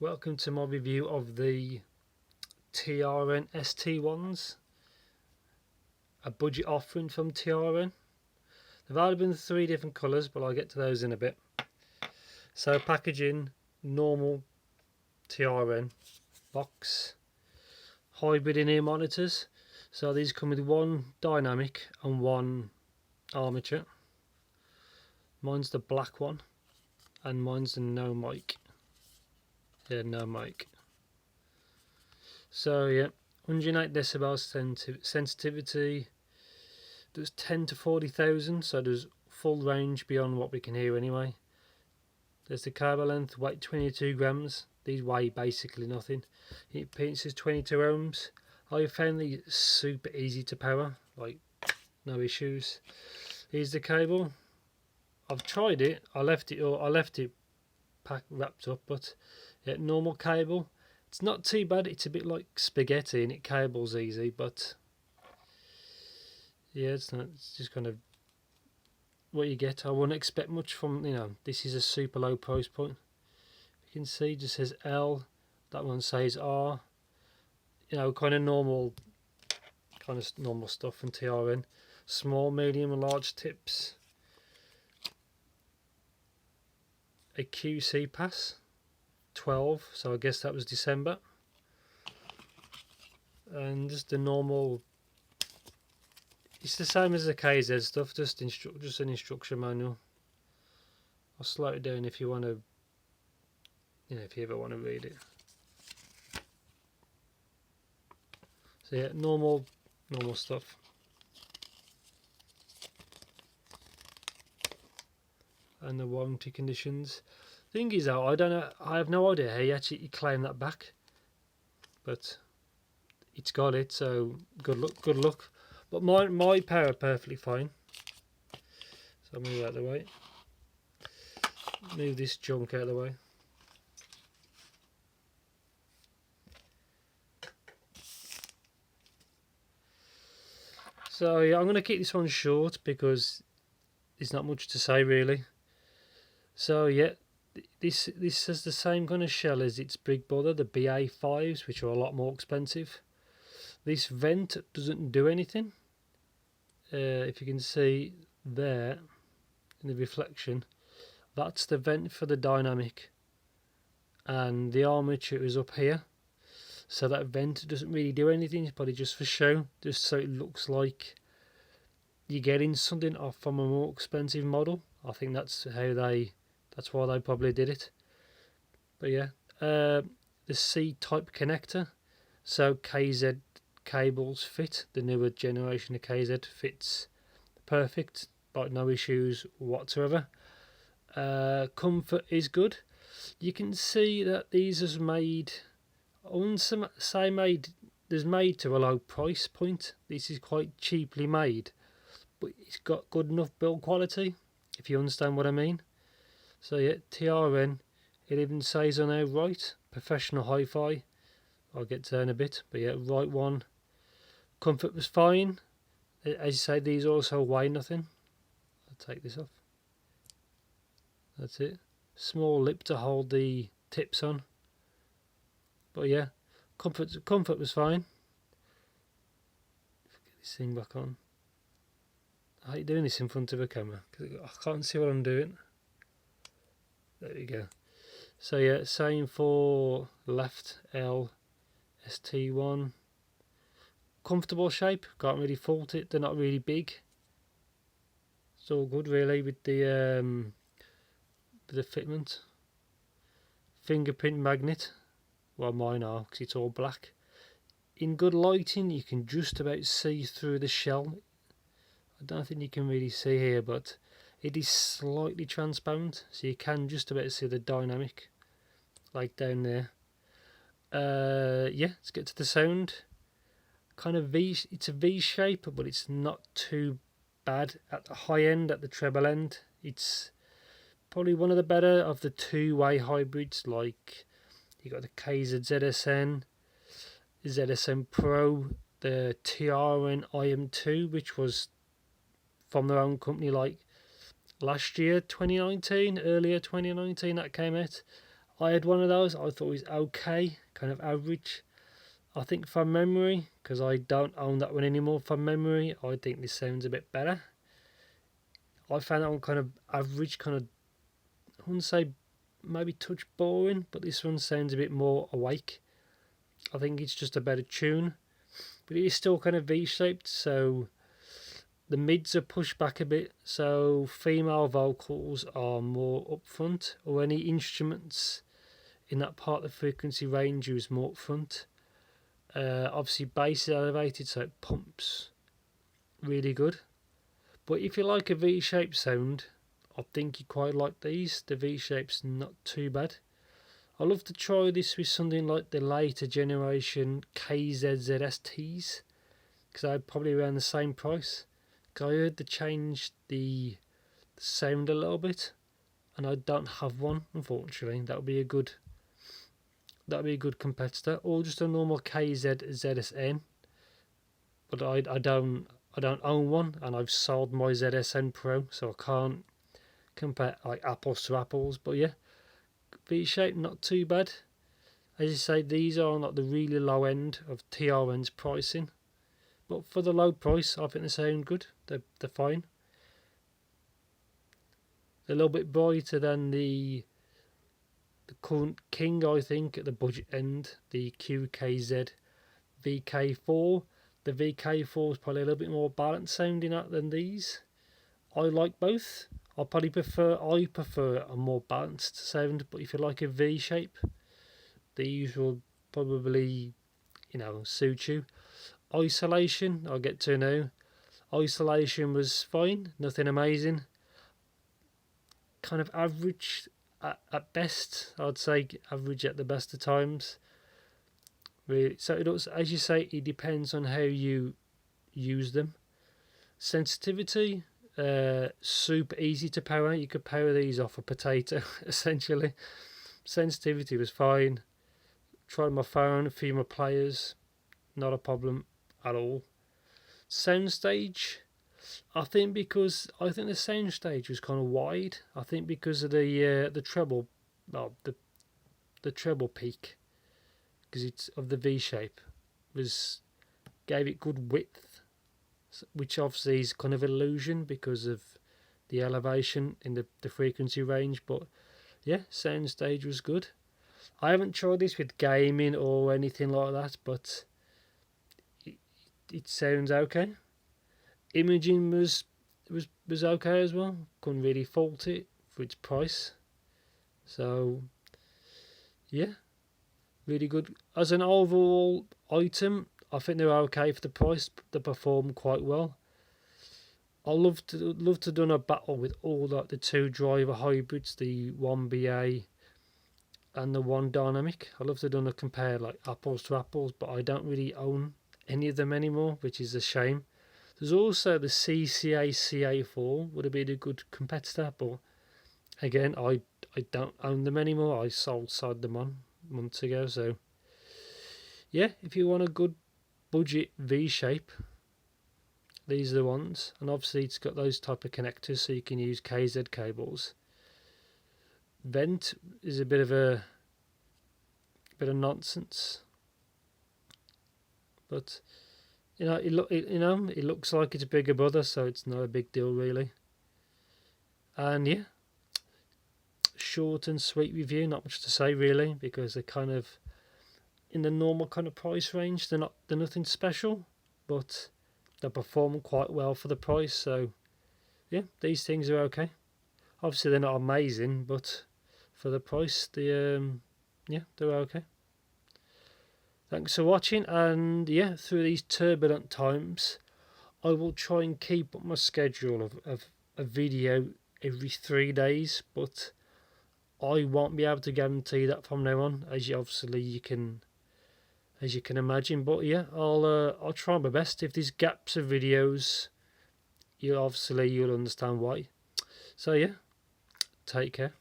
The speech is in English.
Welcome to my review of the TRN ST1s, a budget offering from TRN. They've available in 3 different colours, but I'll get to those in a bit. So packaging, normal TRN box, hybrid in-ear monitors. So these come with one dynamic and one armature. Mine's the black one and mine's the no mic. Yeah, no mic. So yeah, 108 decibels sensitivity. There's 10 to 40,000, so there's full range beyond what we can hear anyway. There's the cable length, weight 22 grams. These weigh basically nothing. Impedance is 22 ohms. I found these super easy to power, like no issues. Here's the cable. I've tried it. I left it wrapped up, but yeah, normal cable. It's not too bad. It's a bit like spaghetti and it cables easy, but yeah, it's not. It's just kind of what you get. I wouldn't expect much from, this is a super low price point. You can see it just says L, that one says R. Kind of normal stuff from TRN. Small, medium and large tips. A QC pass 12, so I guess that was December. And just the normal, it's the same as the KZ stuff, just an instruction manual. I'll slow it down if you want to, if you ever want to read it. So yeah, normal stuff. And the warranty conditions. Thing is though, I have no idea how you actually claim that back, but it's got it, so good luck. But my power perfectly fine. So I'll move out of the way. Move this junk out of the way. So yeah, I'm going to keep this one short because there's not much to say really. So yeah, this has the same kind of shell as its big brother, the BA5s, which are a lot more expensive. This vent doesn't do anything. If you can see there in the reflection, that's the vent for the dynamic, and the armature is up here. So that vent doesn't really do anything, it's probably just for show, just so it looks like you're getting something off from a more expensive model. I think that's why they probably did it. But yeah, the C-type connector, so KZ cables fit. The newer generation of KZ fits perfect, like no issues whatsoever. Comfort is good. You can see that these is made, I wouldn't say made to a low price point. This is quite cheaply made, but it's got good enough build quality, if you understand what I mean. So yeah, TRN, it even says on there, right, professional hi-fi. I'll get to that in a bit, but yeah, right one. Comfort was fine. As you say, these also weigh nothing. I'll take this off. That's it. Small lip to hold the tips on. But yeah, comfort was fine. Get this thing back on. I hate doing this in front of a camera because I can't see what I'm doing. There we go. So yeah, same for left L ST1. Comfortable shape, can't really fault it. They're not really big. It's all good really with the fitment. Fingerprint magnet. Well, mine are because it's all black. In good lighting, you can just about see through the shell. I don't think you can really see here, but it is slightly transparent, so you can just about see the dynamic, like down there. Yeah, let's get to the sound. Kind of it's a V shape, but it's not too bad at the high end, at the treble end. It's probably one of the better of the two-way hybrids. Like you got the KZ ZSN, ZSN Pro, the TRN IM2, which was from their own company, like last year, 2019, earlier 2019, that came out. I had one of those. I thought it was okay, kind of average. I think from memory, because I don't own that one anymore, from memory, I think this sounds a bit better. I found that one kind of average, kind of, I wouldn't say maybe touch boring, but this one sounds a bit more awake. I think it's just a better tune, but it is still kind of V-shaped, so the mids are pushed back a bit, so female vocals are more up front, or any instruments in that part of the frequency range is more up front. Obviously bass is elevated, so it pumps really good. But if you like a V-shaped sound, I think you quite like these. The V-shape's not too bad. I'd love to try this with something like the later generation KZZSTs, because they're probably around the same price. Because I heard they changed the sound a little bit, and I don't have one, unfortunately. That would be a good competitor, or just a normal KZZSN. But I don't own one, and I've sold my ZSN Pro, so I can't compare like apples to apples. But yeah, V-shape not too bad. As you say, these are not the really low end of TRN's pricing, but for the low price, I think they sound good. They're fine. They're a little bit brighter than the current King, I think, at the budget end, the QKZ VK4. The VK4 is probably a little bit more balanced sounding than these. I like both. I prefer a more balanced sound, but if you like a V shape, these will probably, suit you. Isolation, I'll get to now. Isolation was fine, nothing amazing. Kind of average at best, I'd say average at the best of times. Really, so it also, as you say, it depends on how you use them. Sensitivity, super easy to power. You could power these off a potato, essentially. Sensitivity was fine. Tried my phone, a few more players, not a problem at all. Soundstage, I think the soundstage was kind of wide. I think because of the treble, well, the treble peak, because it's of the V shape, gave it good width, which obviously is kind of illusion because of the elevation in the frequency range. But yeah, soundstage was good. I haven't tried this with gaming or anything like that, but it sounds okay. Imaging was okay as well. Couldn't really fault it for its price. So yeah, really good. As an overall item, I think they're okay for the price. They perform quite well. I love to done a battle with all the two driver hybrids, the one BA and the one dynamic. I love to done a compare like apples to apples, but I don't really own any of them anymore, which is a shame. There's also the CCA CA4, would have been a good competitor, but again, I don't own them anymore. I sold them on months ago. So yeah, if you want a good budget V shape, these are the ones. And obviously it's got those type of connectors, so you can use KZ cables. Vent is a bit of nonsense, but it looks like it's a bigger brother, so it's not a big deal really. And yeah, short and sweet review, not much to say really, because they're kind of in the normal kind of price range. They're nothing special, but they perform quite well for the price. So yeah, these things are okay. Obviously they're not amazing, but for the price, they're okay. Thanks for watching, and yeah, through these turbulent times, I will try and keep up my schedule of a video every 3 days, but I won't be able to guarantee that from now on, as you can imagine. But yeah, I'll try my best. If there's gaps of videos, you'll understand why. So yeah, take care.